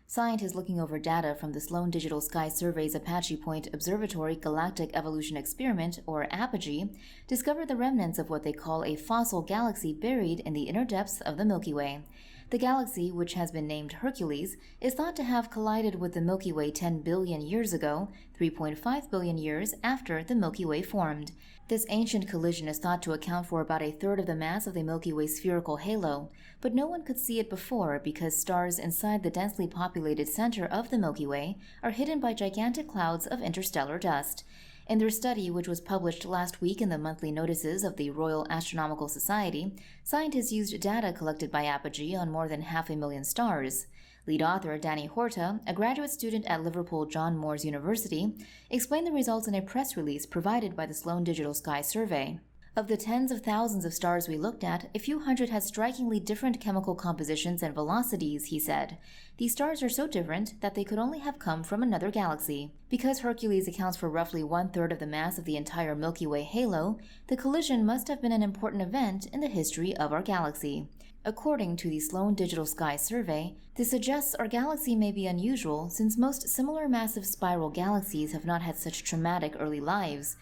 Scientists looking over data from the Sloan Digital Sky Survey's Apache Point Observatory Galactic Evolution Experiment, or APOGEE, discovered the remnants of what they call a fossil galaxy buried in the inner depths of the Milky Way. The galaxy, which has been named Hercules, is thought to have collided with the Milky Way 10 billion years ago, 3.5 billion years after the Milky Way formed. This ancient collision is thought to account for about a third of the mass of the Milky Way spherical halo, but no one could see it before because stars inside the densely populated center of the Milky Way are hidden by gigantic clouds of interstellar dust. In their study, which was published last week in the monthly notices of the Royal Astronomical Society, scientists used data collected by APOGEE on more than 500,000 stars. Lead author Danny Horta, a graduate student at Liverpool John Moores University, explained the results in a press release provided by the Sloan Digital Sky Survey. Of the tens of thousands of stars we looked at, a few hundred had strikingly different chemical compositions and velocities, he said. These stars are so different that they could only have come from another galaxy. Because Hercules accounts for roughly one-third of the mass of the entire Milky Way halo, the collision must have been an important event in the history of our galaxy. According to the Sloan Digital Sky Survey, this suggests our galaxy may be unusual since most similar massive spiral galaxies have not had such traumatic early lives.